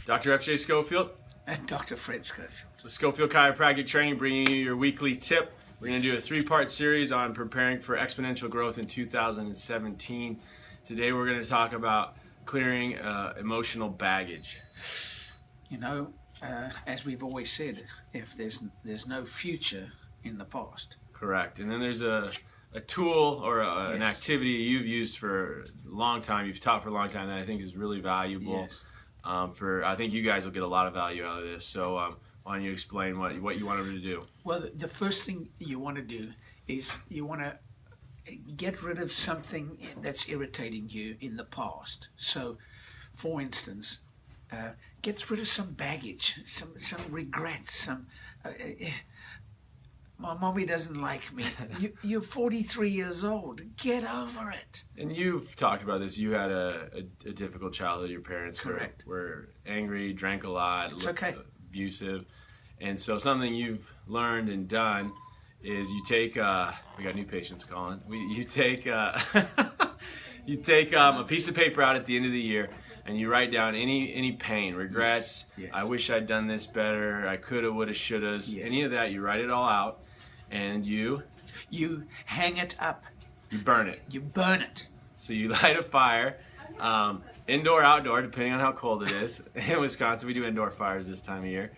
Dr. F.J. Schofield. And Dr. Fred Schofield. So Schofield Chiropractic Training, bringing you your weekly tip. We're going to do a 3-part series on preparing for exponential growth in 2017. Today we're going to talk about clearing emotional baggage. You know, as we've always said, if there's no future in the past. Correct. And then there's a tool or an activity you've used for a long time, you've taught for a long time, that I think is really valuable. Yes. I think you guys will get a lot of value out of this. So why don't you explain what you want them to do? Well, the first thing you want to do is you want to get rid of something that's irritating you in the past. So, for instance, get rid of some baggage, some regrets, my mommy doesn't like me. You're 43 years old. Get over it. And you've talked about this. You had a difficult childhood. Your parents were angry, drank a lot, abusive. And so something you've learned and done is you take, we got new patients calling. You take a piece of paper out at the end of the year and you write down any pain, regrets, yes. I wish I'd done this better, I coulda, woulda, shoulda, any of that, you write it all out. And you hang it up. You burn it. You burn it. So you light a fire, indoor, outdoor, depending on how cold it is. In Wisconsin, we do indoor fires this time of year.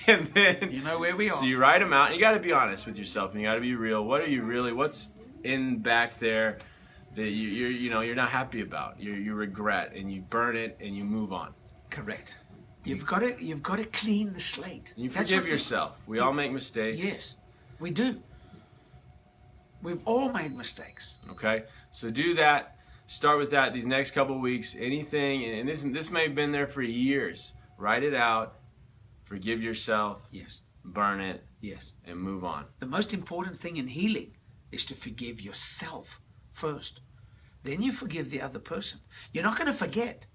And then you know where we are. So you write them out, and you got to be honest with yourself, and you got to be real. What's in back there that you're not happy about? You regret, and you burn it, and you move on. Correct. You've got to clean the slate. You forgive yourself. We all make mistakes. Yes, we do. We've all made mistakes. Okay, so do that. Start with that these next couple of weeks. Anything, and this may have been there for years. Write it out. Forgive yourself. Yes. Burn it. Yes. And move on. The most important thing in healing is to forgive yourself first. Then you forgive the other person. You're not going to forget.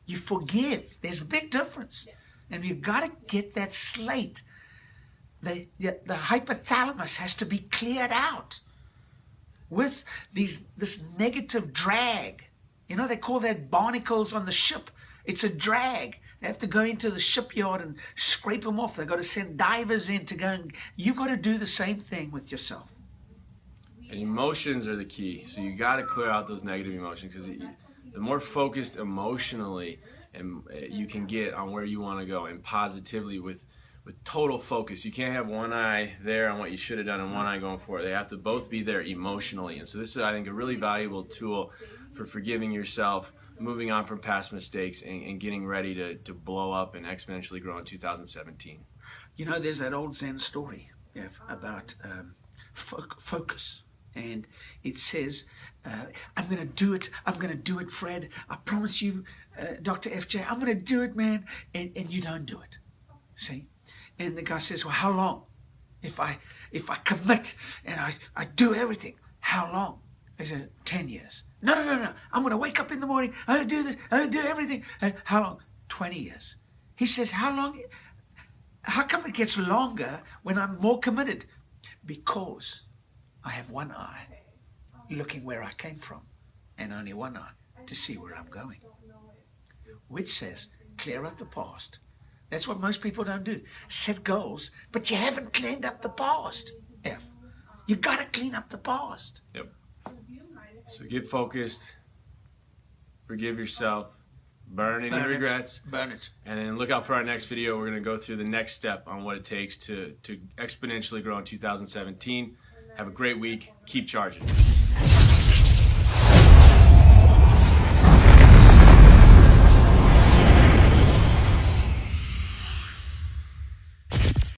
You forgive. There's a big difference. And you've got to get that slate. The hypothalamus has to be cleared out with this negative drag. You know, they call that barnacles on the ship. It's a drag. They have to go into the shipyard and scrape them off. They've got to send divers in to go and you've got to do the same thing with yourself. And emotions are the key. So you got to clear out those negative emotions, because the more focused emotionally and you can get on where you want to go, and positively with total focus. You can't have one eye there on what you should have done and one eye going forward. They have to both be there emotionally. And so this is, I think, a really valuable tool for forgiving yourself, moving on from past mistakes, and getting ready to blow up and exponentially grow in 2017. You know, there's that old Zen story about focus. And it says, I'm going to do it. I'm going to do it, Fred. I promise you, Dr. FJ, I'm going to do it, man. And you don't do it. See? And the guy says, well, how long? If I commit and I do everything, how long? I said, 10 years. No. I'm going to wake up in the morning. I'm going to do this. I'm going to do everything. How long? 20 years. He says, how long? How come it gets longer when I'm more committed? Because I have one eye looking where I came from, and only one eye to see where I'm going. Which says, clear up the past. That's what most people don't do. Set goals, but you haven't cleaned up the past. You got to clean up the past. Yep. So get focused, forgive yourself, burn any regrets. Burn it. And then look out for our next video. We're going to go through the next step on what it takes to exponentially grow in 2017. Have a great week. Keep charging.